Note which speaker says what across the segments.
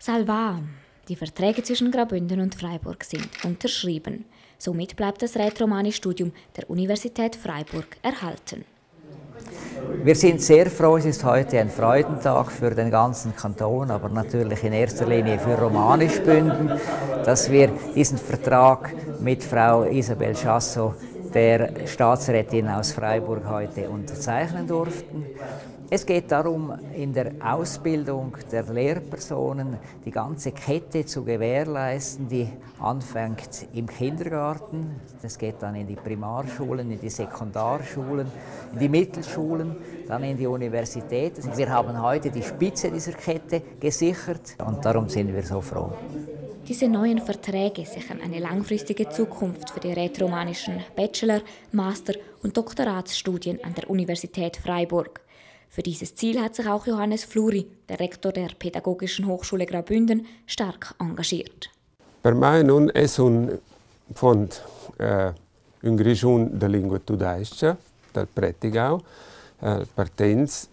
Speaker 1: Salva. Die Verträge zwischen Graubünden und Freiburg sind unterschrieben. Somit bleibt das Rätoromanisch-Studium der Universität Freiburg erhalten.
Speaker 2: Wir sind sehr froh, es ist heute ein Freudentag für den ganzen Kanton, aber natürlich in erster Linie für Romanischbünden, dass wir diesen Vertrag mit Frau Isabel Chassot, der Staatsrätin aus Freiburg, heute unterzeichnen durften. Es geht darum, in der Ausbildung der Lehrpersonen die ganze Kette zu gewährleisten, die anfängt im Kindergarten, das geht dann in die Primarschulen, in die Sekundarschulen, in die Mittelschulen, dann in die Universität. Wir haben heute die Spitze dieser Kette gesichert und darum sind wir so froh.
Speaker 1: Diese neuen Verträge sichern eine langfristige Zukunft für die rätoromanischen Bachelor-, Master- und Doktoratsstudien an der Universität Freiburg. Für dieses Ziel hat sich auch Johannes Fluri, der Rektor der Pädagogischen Hochschule Graubünden, stark engagiert.
Speaker 3: Per me non è un fond un grigiun da lingua tudaiska, dal Prättigau, partens,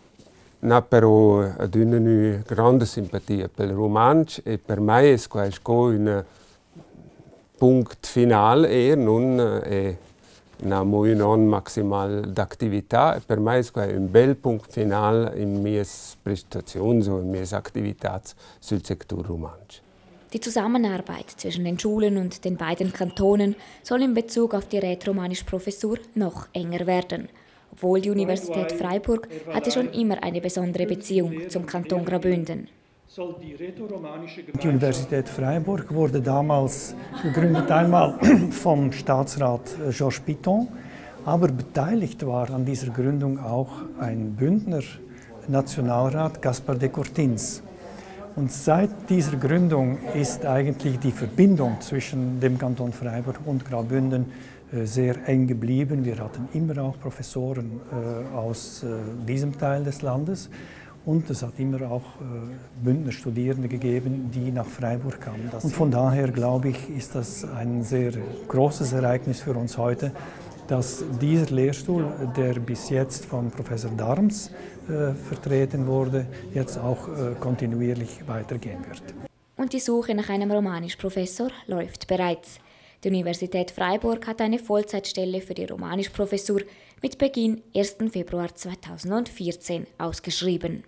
Speaker 3: na però ad una grande simpatia per il romansch e per me è questo un punto finale non è non maximal d'actività. Per me è un bel punto finale in mie prestazioni und mie Aktivitäten sul Sektor romansch.
Speaker 1: Die Zusammenarbeit zwischen den Schulen und den beiden Kantonen soll in Bezug auf die Rätoromanisch-Professur noch enger werden. Obwohl die Universität Freiburg hatte schon immer eine besondere Beziehung zum Kanton Graubünden.
Speaker 4: Die Universität Freiburg wurde damals gegründet, einmal vom Staatsrat Georges Piton, aber beteiligt war an dieser Gründung auch ein Bündner Nationalrat, Gaspar de Courtins. Und seit dieser Gründung ist eigentlich die Verbindung zwischen dem Kanton Freiburg und Graubünden sehr eng geblieben. Wir hatten immer auch Professoren aus diesem Teil des Landes. Und es hat immer auch Bündner Studierende gegeben, die nach Freiburg kamen. Und von daher, glaube ich, ist das ein sehr großes Ereignis für uns heute, dass dieser Lehrstuhl, der bis jetzt von Professor Darms vertreten wurde, jetzt auch kontinuierlich weitergehen wird.
Speaker 1: Und die Suche nach einem Romanisch-Professor läuft bereits. Die Universität Freiburg hat eine Vollzeitstelle für die Romanisch-Professur mit Beginn 1. Februar 2014 ausgeschrieben.